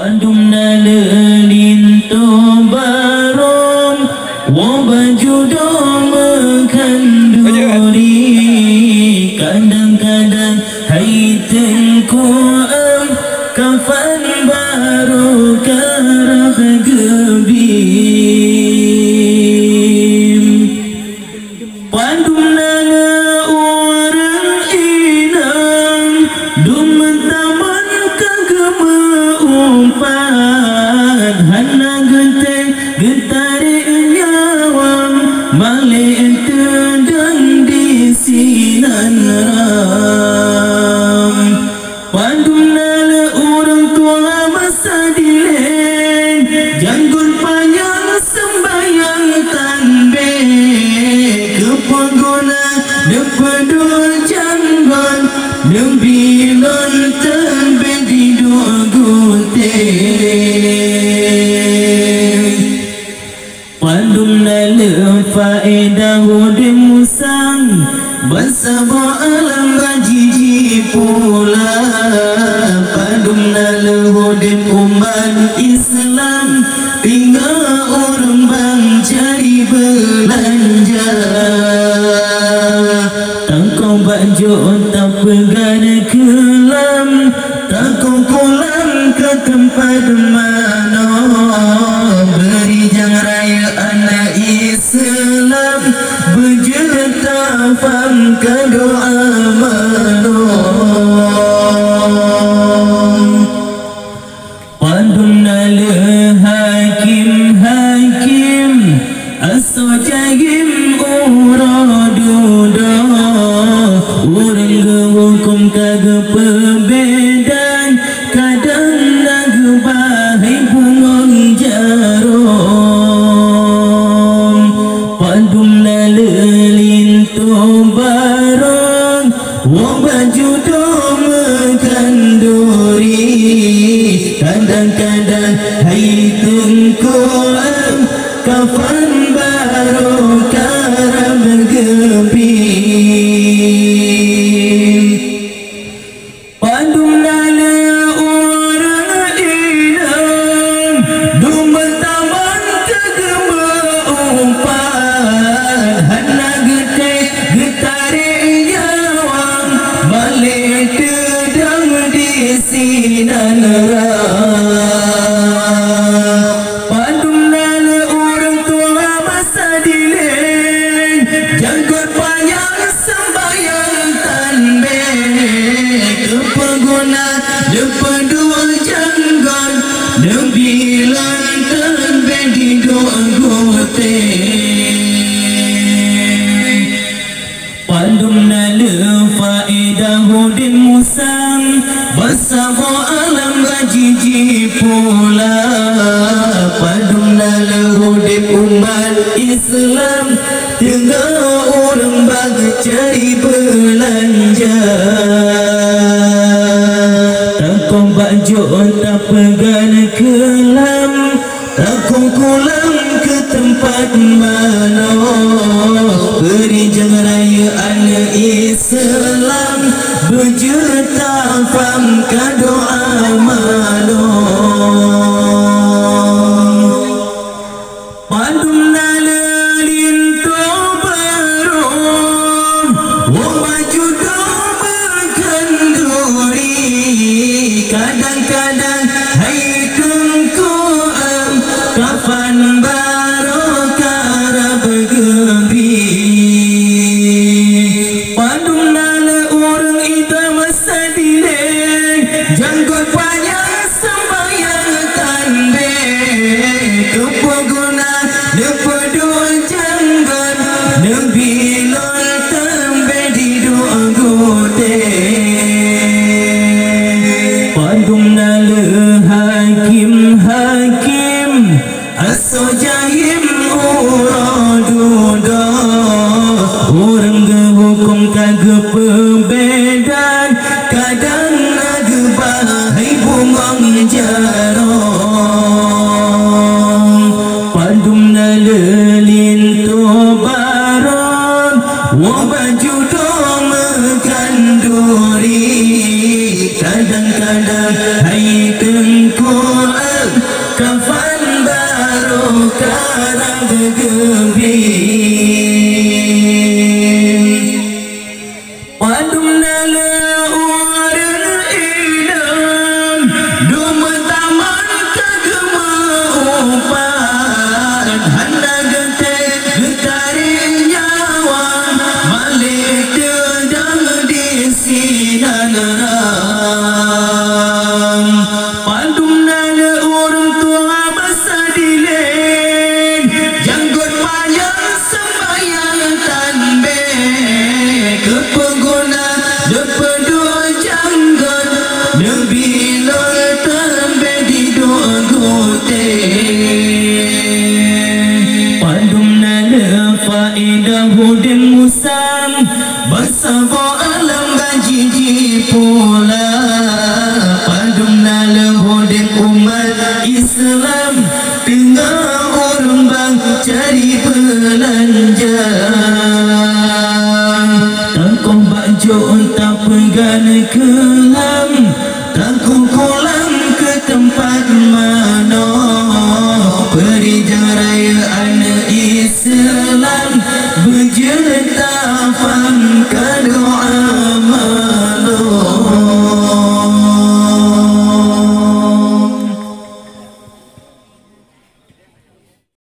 Pandumna lelinto barom wabajudo mekanduri kadang-kadang haitenku kafan baru karab gebim pandumna orang inang dumentaman kagema umpan hana genteng getari nyawang balik tedang di sinan ram pandumna le orang tua masa dileng janggut panjang sembayang tanbe kepengguna depedul janggon nembilon tanbe di dua guteng pandumna le faedah hudim musang bersama alam gajiji pula pandumna le hudim umat Islam tinggal orang bang cari belanja takau baju tak pegang kelam takau pulang ke tempat mana beri jang raya anak Islam berjuta faham ke doa manom pandumna le hakim asojahim uraduda orang hukum kagak perbedaan kadang lagu bahai bungong jarum pandumna lelinto barong wabajudo mekanduri kadang-kadang haitungkuan kafan baru karam gebim pandumna le orang inang dumentaman kegema umpan hana getih getari nyawang balik tedang di sinan ram pandumna le orang tua masa dileng janggut panjang sembayang tanbe kepengguna depedul janggon nembilan tanbe di dua guteng pandumna le faedah hudim musang bersama alam gajiji pula pandumna le hudim umat Islam tinggal orang bang cari belanja takau baju tak pegang kelam takau pulang ke tempat mana beri jang raya anak Islam berjuta faham ke doa manom pandumna lelinto barong wabajudo mekanduri kadang-kadang haitungkuan kafan baru karab gebim pandumna le orang ita masa dileng janggut panjang sembayang tanbe kepengguna depedul janggon nembilon tanbe di dua guteng pandumna le hakim asojahim uraduda orang hukum kagak perbedaan kadang lagu bahai bungong jarum pandumna lelinto barong wabajudo mekanduri kadang-kadang hai tengku musam bersama alam bajiji pula padumna lehodek umat Islam tengah orang bang cari belanja